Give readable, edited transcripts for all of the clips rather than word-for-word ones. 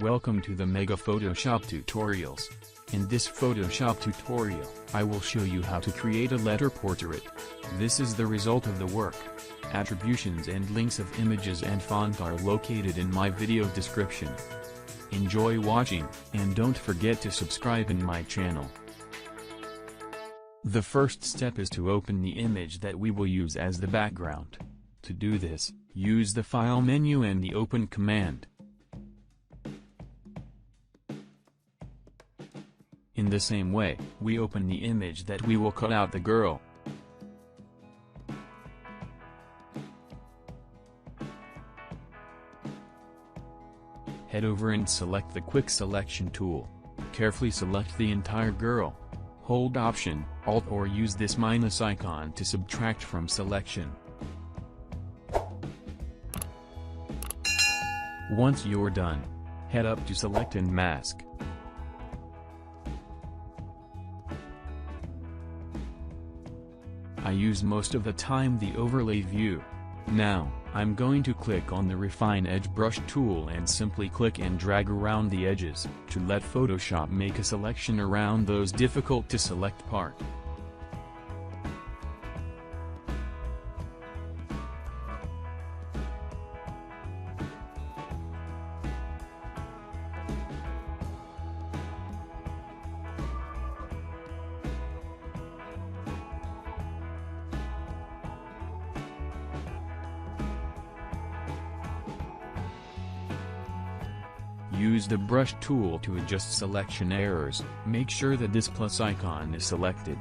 Welcome to the Mega Photoshop Tutorials. In this Photoshop tutorial, I will show you how to create a letter portrait. This is the result of the work. Attributions and links of images and font are located in my video description. Enjoy watching, and don't forget to subscribe in my channel. The first step is to open the image that we will use as the background. To do this, use the File menu and the Open command. In the same way, we open the image that we will cut out the girl. Head over and select the Quick Selection tool. Carefully select the entire girl. Hold Option, Alt or use this minus icon to subtract from selection. Once you're done, head up to Select and Mask. I use most of the time the overlay view. Now, I'm going to click on the Refine Edge Brush tool and simply click and drag around the edges, to let Photoshop make a selection around those difficult to select parts. Use the brush tool to adjust selection errors. Make sure that this plus icon is selected.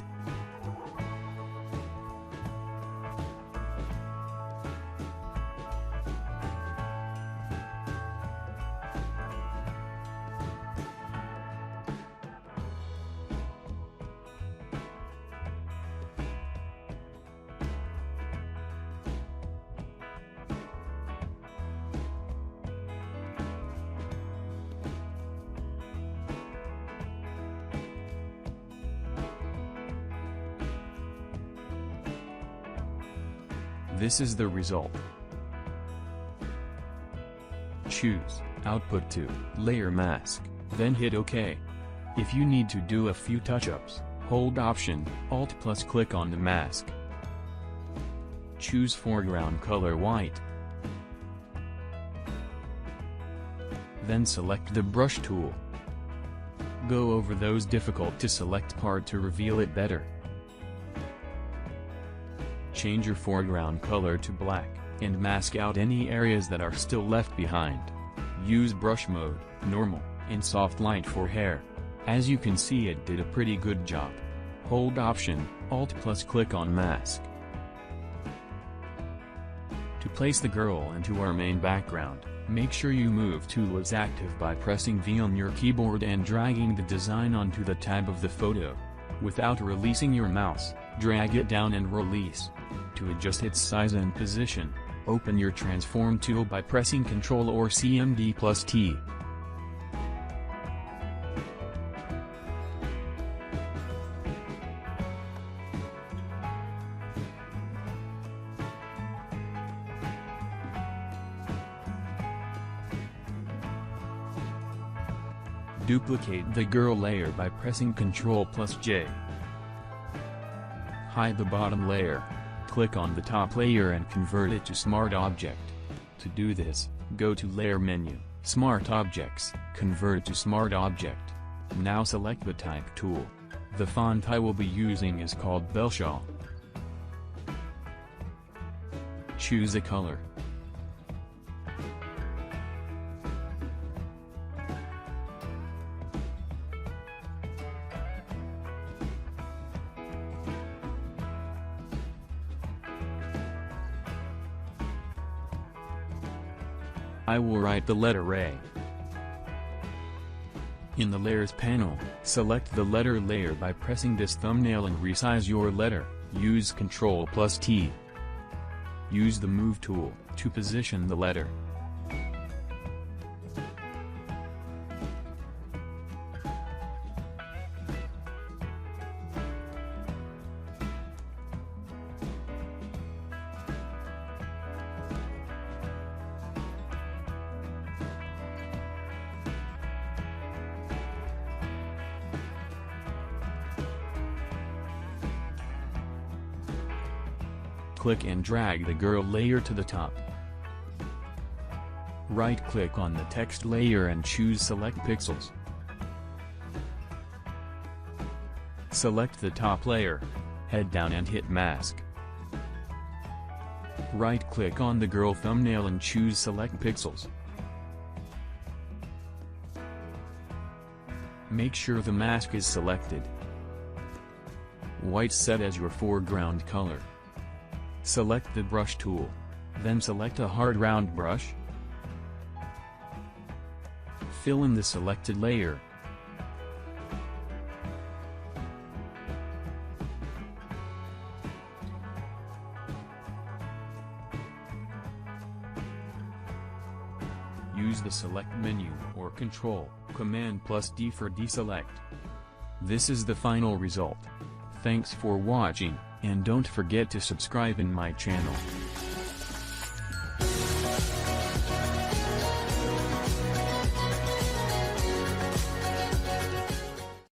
This is the result. Choose Output to Layer Mask, then hit OK. If you need to do a few touch-ups, hold Option, Alt plus click on the mask. Choose foreground color white. Then select the brush tool. Go over those difficult to select parts to reveal it better. Change your foreground color to black, and mask out any areas that are still left behind. Use brush mode, normal, and soft light for hair. As you can see, it did a pretty good job. Hold Option, Alt plus click on mask. To place the girl into our main background, make sure you Move tool is active by pressing V on your keyboard and dragging the design onto the tab of the photo. Without releasing your mouse, drag it down and release. To adjust its size and position, open your Transform tool by pressing Ctrl or CMD plus T. Duplicate the girl layer by pressing Ctrl plus J. Hide the bottom layer. Click on the top layer and convert it to Smart Object. To do this, go to Layer menu, Smart Objects, Convert to Smart Object. Now select the Type tool. The font I will be using is called Belshaw. Choose a color. I will write the letter A. In the Layers panel, select the letter layer by pressing this thumbnail and resize your letter. Use Ctrl plus T. Use the Move tool to position the letter. Right-click and drag the girl layer to the top. Right-click on the text layer and choose Select Pixels. Select the top layer, head down and hit Mask. Right-click on the girl thumbnail and choose Select Pixels. Make sure the mask is selected. White set as your foreground color. Select the brush tool, then select a hard round brush. Fill in the selected layer. Use the select menu or Ctrl+Command+D for deselect. This is the final result. Thanks for watching, and don't forget to subscribe in my channel.